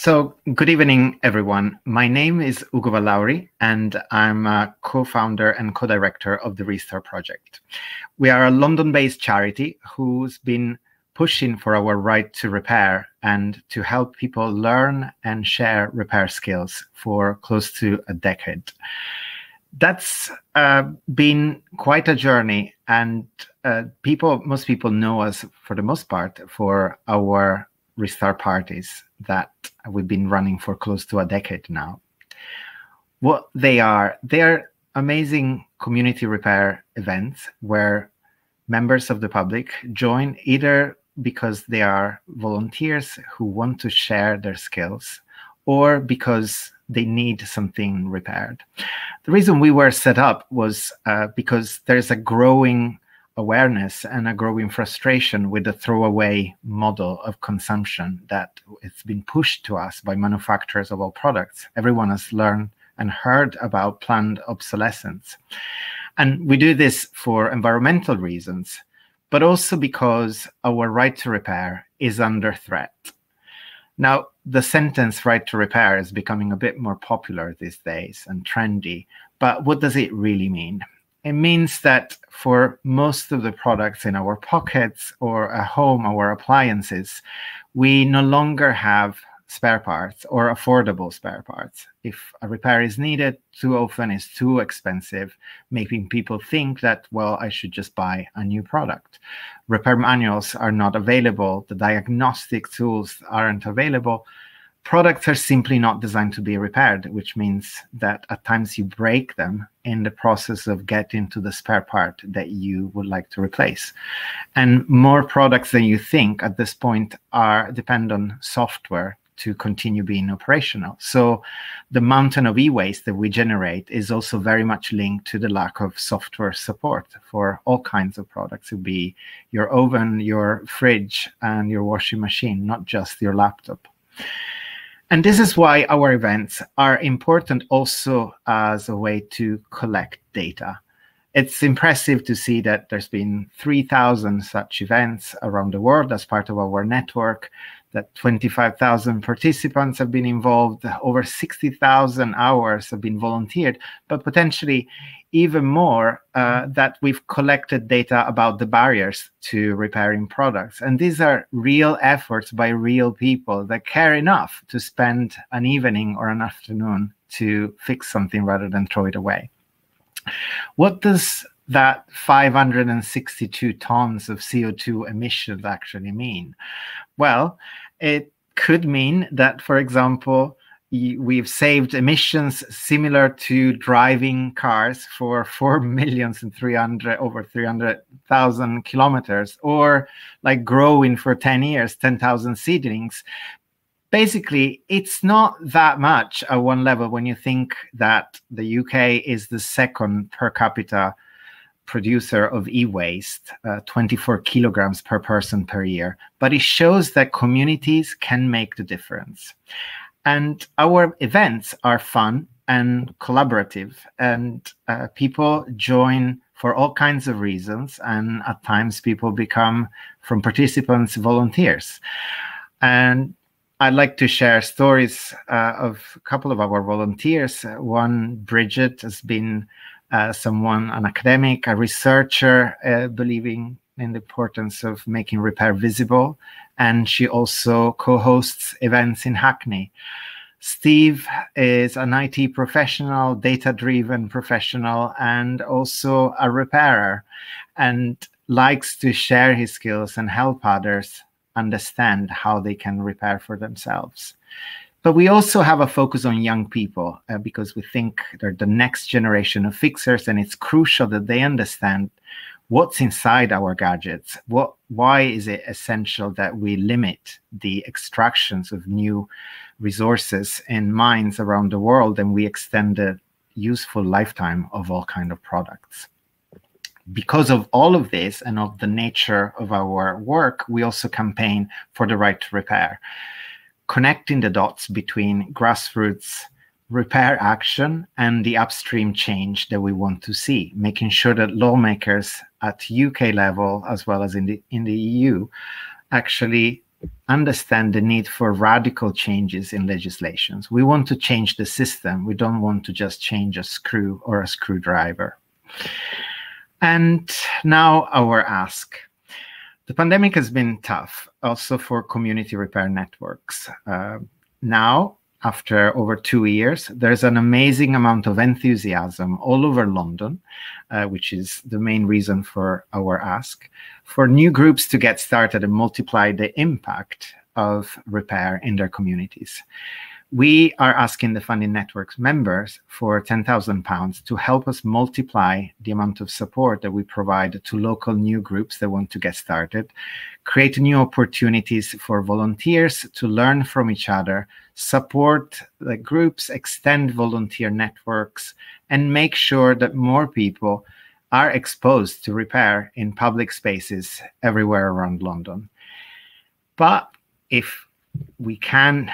So, good evening, everyone. My name is Ugo Valauri, and I'm a co-founder and co-director of the Restart Project. We are a London-based charity who's been pushing for our right to repair and to help people learn and share repair skills for close to a decade. That's been quite a journey, and most people know us, for the most part, for our Restart parties that we've been running for close to a decade now. What they're amazing community repair events where members of the public join either because they are volunteers who want to share their skills or because they need something repaired. The reason we were set up was because there's a growing awareness and a growing frustration with the throwaway model of consumption that it's been pushed to us by manufacturers of all products. Everyone has learned and heard about planned obsolescence. And we do this for environmental reasons, but also because our right to repair is under threat. Now, the sentence right to repair is becoming a bit more popular these days and trendy, but what does it really mean? It means that for most of the products in our pockets or at home, our appliances, we no longer have spare parts or affordable spare parts. If a repair is needed, too often it's too expensive, making people think that, well, I should just buy a new product. Repair manuals are not available. The diagnostic tools aren't available. Products are simply not designed to be repaired, which means that at times you break them in the process of getting to the spare part that you would like to replace. And more products than you think at this point depend on software to continue being operational. So the mountain of e-waste that we generate is also very much linked to the lack of software support for all kinds of products. It would be your oven, your fridge, and your washing machine, not just your laptop. And this is why our events are important also as a way to collect data. It's impressive to see that there's been 3,000 such events around the world as part of our network, that 25,000 participants have been involved, over 60,000 hours have been volunteered, but potentially even more that we've collected data about the barriers to repairing products. And these are real efforts by real people that care enough to spend an evening or an afternoon to fix something rather than throw it away. What does that 562 tons of CO2 emissions actually mean? Well, it could mean that, for example, we've saved emissions similar to driving cars for 4,300,000 over 300,000 kilometers, or like growing for 10 years, 10,000 seedlings. Basically, it's not that much at one level when you think that the UK is the second per capita producer of e-waste, 24 kilograms per person per year. But it shows that communities can make the difference. And our events are fun and collaborative, and people join for all kinds of reasons. And at times people become, from participants, volunteers. And I'd like to share stories of a couple of our volunteers. One, Bridget, has been an academic, a researcher, believing in the importance of making repair visible. And she also co-hosts events in Hackney. Steve is an IT professional, data-driven professional, and also a repairer, and likes to share his skills and help others understand how they can repair for themselves. But we also have a focus on young people because we think they're the next generation of fixers, and it's crucial that they understand what's inside our gadgets. Why is it essential that we limit the extractions of new resources in mines around the world, and we extend the useful lifetime of all kinds of products? Because of all of this and of the nature of our work, we also campaign for the right to repair, connecting the dots between grassroots repair action and the upstream change that we want to see, making sure that lawmakers at UK level, as well as in the EU, actually understand the need for radical changes in legislations. We want to change the system. We don't want to just change a screw or a screwdriver. And now our ask. The pandemic has been tough, also for community repair networks. Now, after over 2 years, there's an amazing amount of enthusiasm all over London, which is the main reason for our ask, for new groups to get started and multiply the impact of repair in their communities. We are asking the Funding Network's members for £10,000 to help us multiply the amount of support that we provide to local new groups that want to get started, create new opportunities for volunteers to learn from each other, support the groups, extend volunteer networks, and make sure that more people are exposed to repair in public spaces everywhere around London. But if we can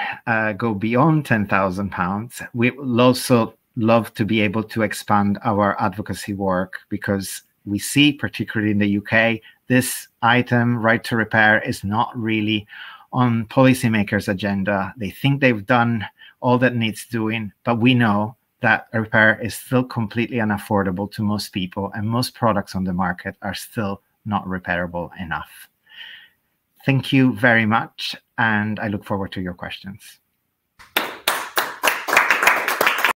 go beyond £10,000, we will also love to be able to expand our advocacy work, because we see, particularly in the UK, this item, right to repair, is not really on policymakers' agenda. They think they've done all that needs doing, but we know that repair is still completely unaffordable to most people, and most products on the market are still not repairable enough. Thank you very much, and I look forward to your questions.